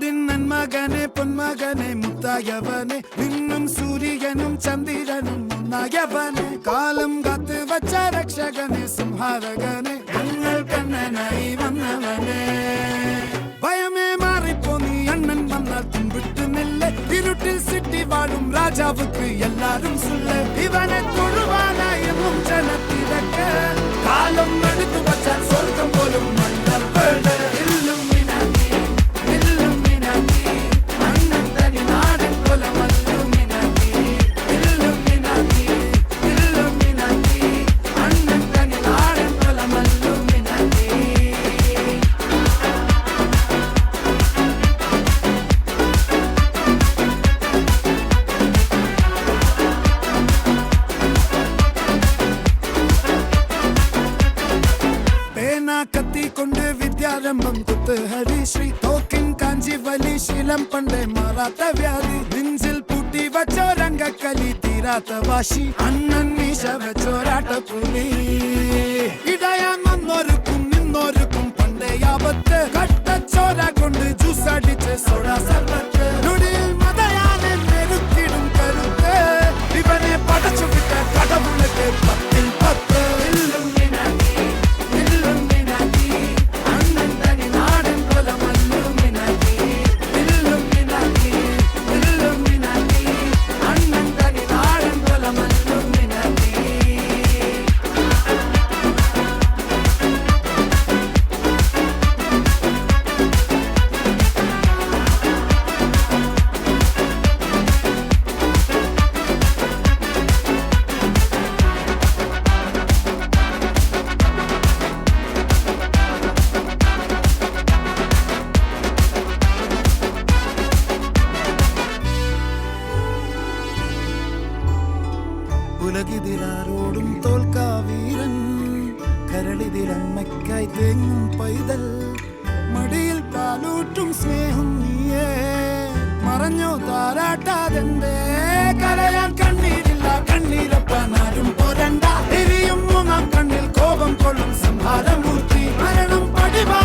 നാടിൻ നന്മകനെ പൊന്മകനെ മുത്തായവനെ നിന്നും സൂര്യനും ചന്ദ്രനും ഒന്നായവനെ കാലം കാത്ത് വച്ച രക്ഷകനെ സംഹാരകനെ ഞങ്ങൾ കണ്ണനായി വന്നവനെ ഭയമേ മാറിപ്പോ നീ അണ്ണൻ വന്നാൽ തുമ്പിട്ട് നെല്ല് ഇരുട്ടിൽ സിറ്റി വാഴും രാജാവുക്ക് എല്ലാരും സുല്ല് ഇവനെ തൊഴുവാനായി എന്നും ജനത്തിരക്ക് കാലം എടുത്തു വച്ചാൽ സ്വർഗം പോലും മണ്ണൽ വീട് കത്തിക്കൊണ്ട് വിദ്യാരംഭം കുത്ത് ഹരിശ്രീ തോക്കിൻ കാഞ്ചി വലി ശീലം പണ്ടേ മാറാത്ത വ്യാധി നെഞ്ചിൽ പൂട്ടി വച്ചോരംഗക്കലി തീരാത്ത വാശി അണ്ണൻ മീശ വെച്ചോരാട്ടപ്പുലി ഇടയാൻ വന്നോർക്കും നിന്നോർക്കും പണ്ടേ ആപത്ത് കട്ടച്ചോര കൊണ്ട് ജ്യൂസ് അടിച്ച് സോഡ സർബത്ത് നൊടിയിൽ മതയാനെ നെരുക്കിടും കരുത്ത് ഇവനെ പടച്ചു വിട്ട കടവുളക്ക് 10-ൽ 10 ഉലകിതിലാരോടും തോൽക്കാവീരൻ കരളിതിലമ്മയ്ക്കായി തേങ്ങും പൈതൽ മടിയിൽ പാലൂട്ടും സ്നേഹം നീയേ മറഞ്ഞോ താരാട്ടാതെന്തേ കരയാൻ കണ്ണീരില്ല കണ്ണീരപ്പാനാരും പോരണ്ട എരിയും മൂന്നാം കണ്ണിൽ കോപം കൊള്ളും സംഹാരമൂർത്തി മരണം പടിവാ